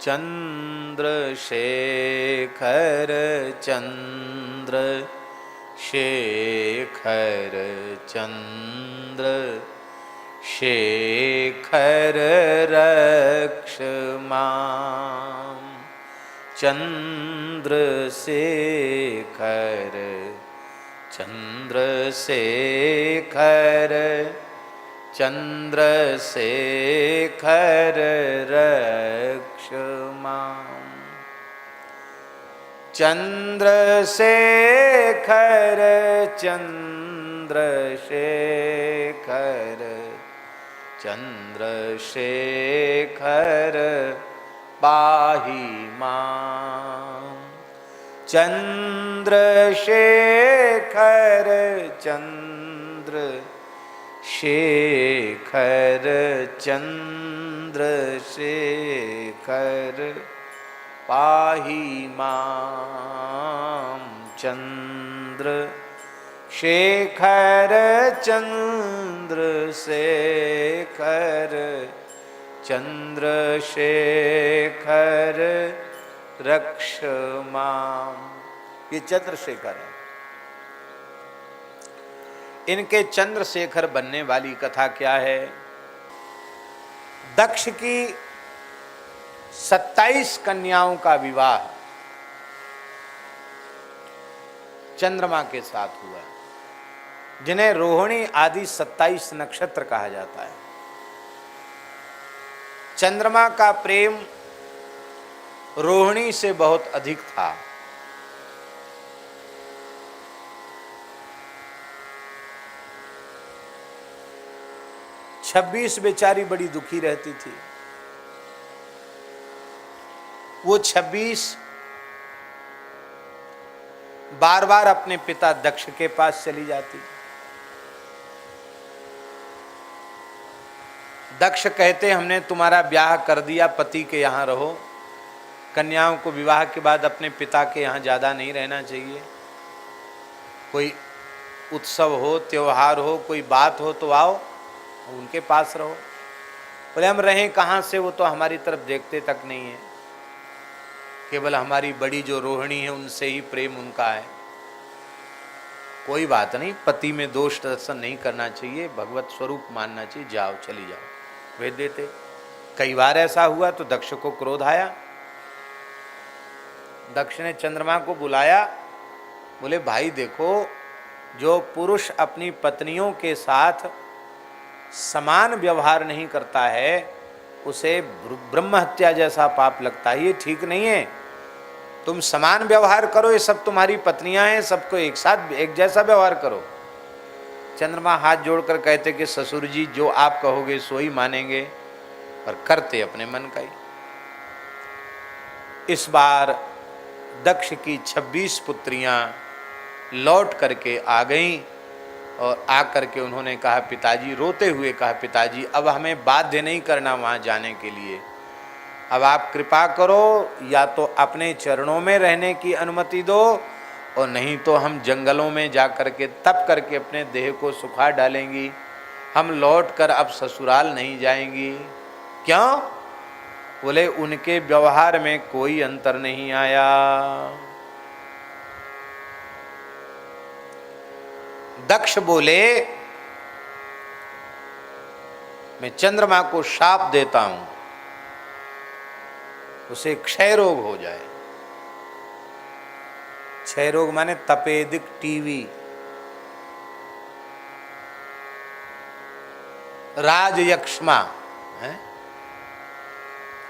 चंद्रशेखर चंद्र शेखर चंद्र शेखर रक्ष मां चंद्रशेखर चंद्रशेखर चंद्रशेखर रक्ष मां चंद्रशेखर चंद्रशेखर चंद्रशेखर पाहि मां चंद्रशेखर चंद्रशेखर चंद्रशेखर पाहि मां चंद्रशेखर चंद्रशेखर चंद्रशेखर रक्ष मां। ये चंद्रशेखर है। इनके चंद्रशेखर बनने वाली कथा क्या है? दक्ष की 27 कन्याओं का विवाह चंद्रमा के साथ हुआ, जिन्हें रोहिणी आदि 27 नक्षत्र कहा जाता है। चंद्रमा का प्रेम रोहिणी से बहुत अधिक था। छब्बीस बेचारी बड़ी दुखी रहती थी। वो 26 बार बार अपने पिता दक्ष के पास चली जाती। दक्ष कहते हमने तुम्हारा ब्याह कर दिया, पति के यहाँ रहो। कन्याओं को विवाह के बाद अपने पिता के यहाँ ज़्यादा नहीं रहना चाहिए। कोई उत्सव हो, त्योहार हो, कोई बात हो तो आओ, उनके पास रहो। बोले हम रहें कहाँ से, वो तो हमारी तरफ देखते तक नहीं है। केवल हमारी बड़ी जो रोहिणी है उनसे ही प्रेम उनका है। कोई बात नहीं, पति में दोष दर्शन नहीं करना चाहिए, भगवत स्वरूप मानना चाहिए, जाओ चली जाओ, भेज देते। कई बार ऐसा हुआ तो दक्ष को क्रोध आया। दक्ष ने चंद्रमा को बुलाया, बोले भाई देखो, जो पुरुष अपनी पत्नियों के साथ समान व्यवहार नहीं करता है उसे ब्रह्म हत्या जैसा पाप लगता है, ये ठीक नहीं है। तुम समान व्यवहार करो, ये सब तुम्हारी पत्नियां हैं, सबको एक साथ एक जैसा व्यवहार करो। चंद्रमा हाथ जोड़कर कहते कि ससुर जी जो आप कहोगे सो ही मानेंगे, पर करते अपने मन का ही। इस बार दक्ष की 26 पुत्रियां लौट करके आ गईं और आकर के उन्होंने कहा पिताजी, रोते हुए कहा पिताजी अब हमें बाध्य नहीं करना वहाँ जाने के लिए, अब आप कृपा करो, या तो अपने चरणों में रहने की अनुमति दो और नहीं तो हम जंगलों में जा कर के तप करके अपने देह को सुखा डालेंगी, हम लौट कर अब ससुराल नहीं जाएंगी। क्यों? बोले उनके व्यवहार में कोई अंतर नहीं आया। दक्ष बोले मैं चंद्रमा को शाप देता हूं, उसे क्षय रोग हो जाए। क्षय रोग माने तपेदिक टीवी। राजयक्ष्मा है,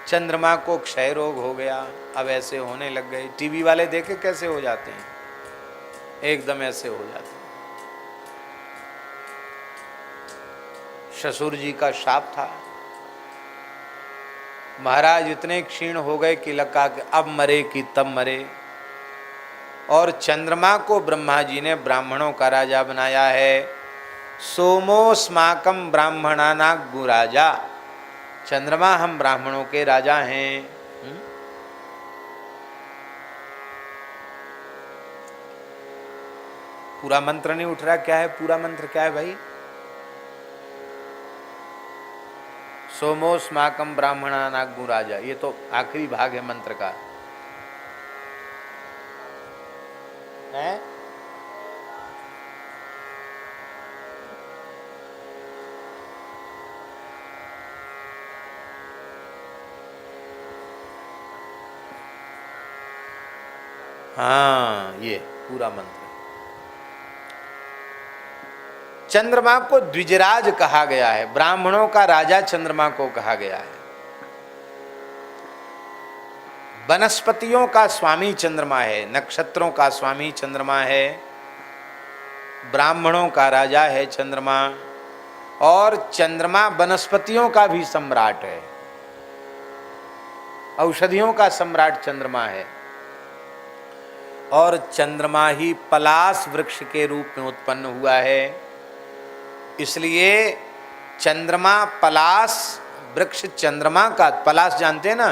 चंद्रमा को क्षय रोग हो गया। अब ऐसे होने लग गए। टीवी वाले देखे कैसे हो जाते हैं, एकदम ऐसे हो जाते हैं। ससुर जी का शाप था। महाराज इतने क्षीण हो गए कि लगा कि अब मरे कि तब मरे। और चंद्रमा को ब्रह्मा जी ने ब्राह्मणों का राजा बनाया है। सोमोस्माकम ब्राह्मणाना गुराजा, चंद्रमा हम ब्राह्मणों के राजा हैं। पूरा मंत्र नहीं उठ रहा, क्या है पूरा मंत्र, क्या है भाई? सोमोस्माकम ब्राह्मणा नागु राजा, ये तो आखिरी भाग है मंत्र का है। हाँ, ये पूरा मंत्र। चंद्रमा को द्विजराज कहा गया है, ब्राह्मणों का राजा चंद्रमा को कहा गया है। वनस्पतियों का स्वामी चंद्रमा है, नक्षत्रों का स्वामी चंद्रमा है, ब्राह्मणों का राजा है चंद्रमा, और चंद्रमा वनस्पतियों का भी सम्राट है, औषधियों का सम्राट चंद्रमा है। और चंद्रमा ही पलाश वृक्ष के रूप में उत्पन्न हुआ है, इसलिए चंद्रमा पलाश वृक्ष, चंद्रमा का पलाश जानते हैं ना,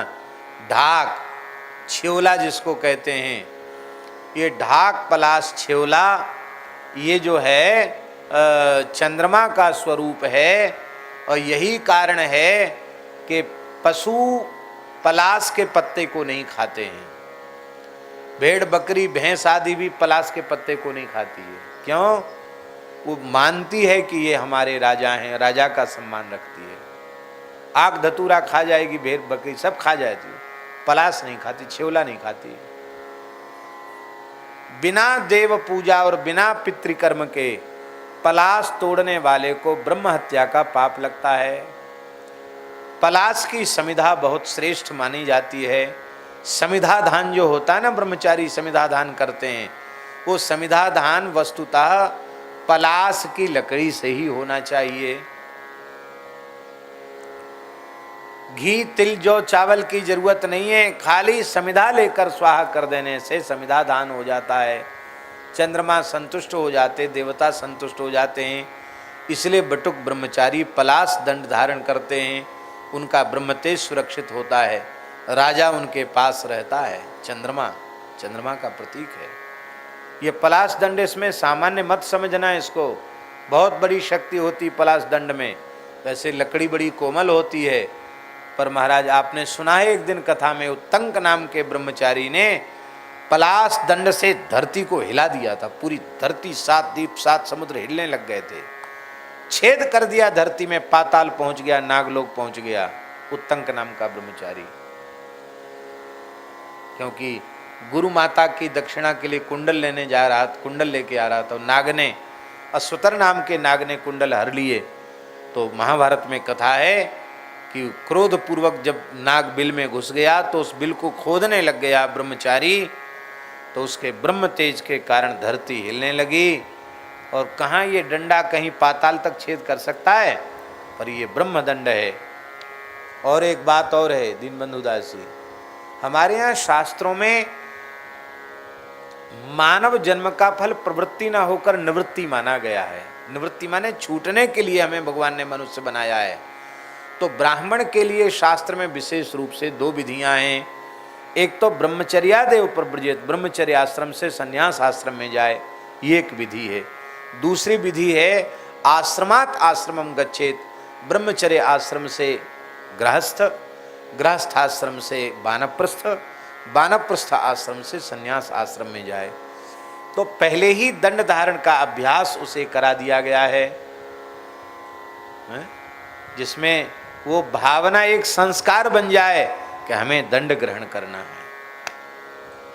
ढाक छेवला जिसको कहते हैं, ये ढाक पलाश छेवला ये जो है चंद्रमा का स्वरूप है। और यही कारण है कि पशु पलाश के पत्ते को नहीं खाते हैं, भेड़ बकरी भैंस आदि भी पलाश के पत्ते को नहीं खाती है। क्यों? वो मानती है कि ये हमारे राजा हैं, राजा का सम्मान रखती है। आग धतूरा खा जाएगी, भेड़ बकरी सब खा जाती है, पलाश नहीं खाती, छेवला नहीं खाती। बिना देव पूजा और बिना पितृकर्म के पलाश तोड़ने वाले को ब्रह्म हत्या का पाप लगता है। पलाश की समिधा बहुत श्रेष्ठ मानी जाती है। समिधा दान जो होता है ना, ब्रह्मचारी समिधा दान करते हैं, वो समिधा दान वस्तुतः पलाश की लकड़ी से ही होना चाहिए। घी तिल जौ चावल की जरूरत नहीं है, खाली समिधा लेकर स्वाहा कर देने से समिधा दान हो जाता है। चंद्रमा संतुष्ट हो जाते, देवता संतुष्ट हो जाते हैं, इसलिए बटुक ब्रह्मचारी पलाश दंड धारण करते हैं, उनका ब्रह्मतेज सुरक्षित होता है, राजा उनके पास रहता है। चंद्रमा चंद्रमा का प्रतीक है। ये पलाश दंड, इसमें सामान्य मत समझना है, इसको बहुत बड़ी शक्ति होती पलाश दंड में। वैसे लकड़ी बड़ी कोमल होती है, पर महाराज आपने सुना है एक दिन कथा में, उत्तंक नाम के ब्रह्मचारी ने पलाश दंड से धरती को हिला दिया था। पूरी धरती, 7 द्वीप 7 समुद्र हिलने लग गए थे, छेद कर दिया धरती में, पाताल पहुंच गया, नागलोक पहुंच गया उत्तंक नाम का ब्रह्मचारी। क्योंकि गुरु माता की दक्षिणा के लिए कुंडल लेने जा रहा, कुंडल लेके आ रहा था, नाग ने, अश्वतर नाम के नाग ने कुंडल हर लिए। तो महाभारत में कथा है कि क्रोध पूर्वक जब नाग बिल में घुस गया तो उस बिल को खोदने लग गया ब्रह्मचारी, तो उसके ब्रह्म तेज के कारण धरती हिलने लगी। और कहाँ ये डंडा कहीं पाताल तक छेद कर सकता है, पर ये ब्रह्म दंड है। और एक बात और है दीनबंधु दास जी, हमारे यहाँ शास्त्रों में मानव जन्म का फल प्रवृत्ति ना होकर निवृत्ति माना गया है। निवृत्ति माने छूटने के लिए हमें भगवान ने मनुष्य बनाया है। तो ब्राह्मण के लिए शास्त्र में विशेष रूप से 2 विधियां हैं। एक तो ब्रह्मचर्यादेव प्रव्रजेत, ब्रह्मचर्य आश्रम से संन्यास आश्रम में जाए, ये एक विधि है। दूसरी विधि है आश्रमात आश्रमम गच्छेत, ब्रह्मचर्य आश्रम से गृहस्थ, गृहस्थ आश्रम से वानप्रस्थ, वानप्रस्थ आश्रम से संन्यास आश्रम में जाए। तो पहले ही दंड धारण का अभ्यास उसे करा दिया गया है, जिसमें वो भावना एक संस्कार बन जाए कि हमें दंड ग्रहण करना है,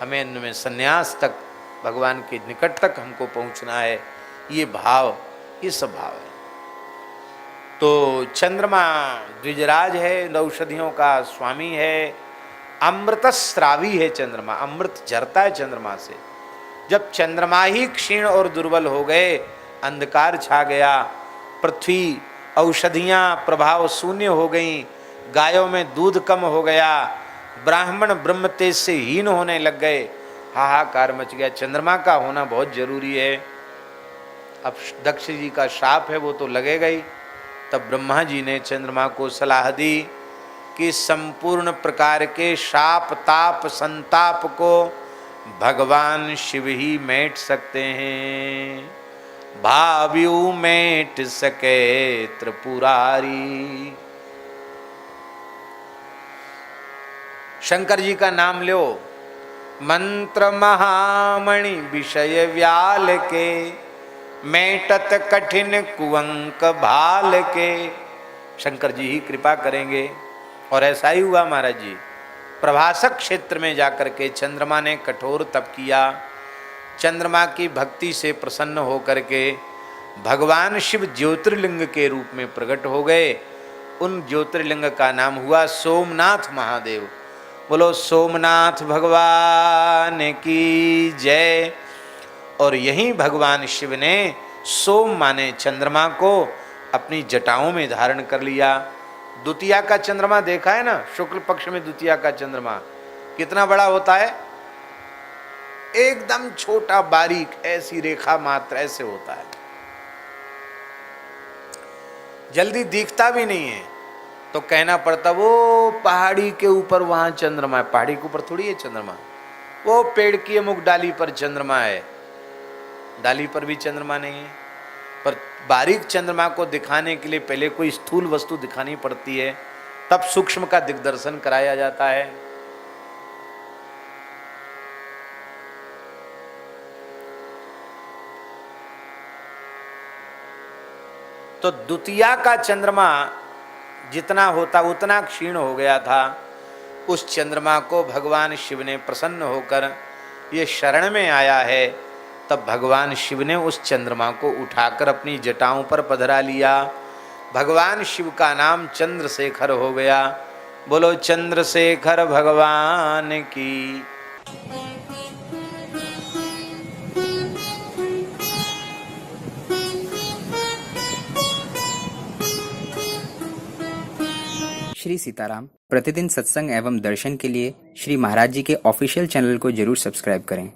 हमें इनमें संन्यास तक, भगवान के निकट तक हमको पहुंचना है। ये भाव, ये सब भाव है। तो चंद्रमा द्विजराज है, औषधियों का स्वामी है, अमृतस्रावी है चंद्रमा, अमृत झरता है चंद्रमा से। जब चंद्रमा ही क्षीण और दुर्बल हो गए, अंधकार छा गया, पृथ्वी औषधियाँ प्रभाव शून्य हो गईं, गायों में दूध कम हो गया, ब्राह्मण ब्रह्म तेज से हीन होने लग गए, हाहाकार मच गया। चंद्रमा का होना बहुत जरूरी है। अब दक्ष जी का शाप है, वो तो लगेगा ही। तब ब्रह्मा जी ने चंद्रमा को सलाह दी कि संपूर्ण प्रकार के शाप ताप संताप को भगवान शिव ही मेट सकते हैं। भाव्यू मेट सके त्रिपुरारी। शंकर जी का नाम लो। मंत्र महामणि विषय व्याल के, मेटत कठिन कुअंक भाल के। शंकर जी ही कृपा करेंगे। और ऐसा ही हुआ महाराज जी। प्रभासक क्षेत्र में जाकर के चंद्रमा ने कठोर तप किया। चंद्रमा की भक्ति से प्रसन्न होकर के भगवान शिव ज्योतिर्लिंग के रूप में प्रकट हो गए। उन ज्योतिर्लिंग का नाम हुआ सोमनाथ महादेव। बोलो सोमनाथ भगवान की जय। और यही भगवान शिव ने सोम माने चंद्रमा को अपनी जटाओं में धारण कर लिया। द्वितीया का चंद्रमा देखा है ना, शुक्ल पक्ष में द्वितीया का चंद्रमा कितना बड़ा होता है, एकदम छोटा बारीक ऐसी रेखा मात्र ऐसे होता है, जल्दी दिखता भी नहीं है। तो कहना पड़ता वो पहाड़ी के ऊपर वहां चंद्रमा है। पहाड़ी के ऊपर थोड़ी है चंद्रमा, वो पेड़ की मुख डाली पर चंद्रमा है, डाली पर भी चंद्रमा नहीं है। पर बारीक चंद्रमा को दिखाने के लिए पहले कोई स्थूल वस्तु दिखानी पड़ती है, तब सूक्ष्म का दिग्दर्शन कराया जाता है। तो द्वितीया का चंद्रमा जितना होता उतना क्षीण हो गया था। उस चंद्रमा को भगवान शिव ने प्रसन्न होकर ये शरण में आया है। तब भगवान शिव ने उस चंद्रमा को उठाकर अपनी जटाओं पर पधरा लिया। भगवान शिव का नाम चंद्रशेखर हो गया। बोलो चंद्रशेखर भगवान की। श्री सीताराम प्रतिदिन सत्संग एवं दर्शन के लिए श्री महाराज जी के ऑफिशियल चैनल को जरूर सब्सक्राइब करें।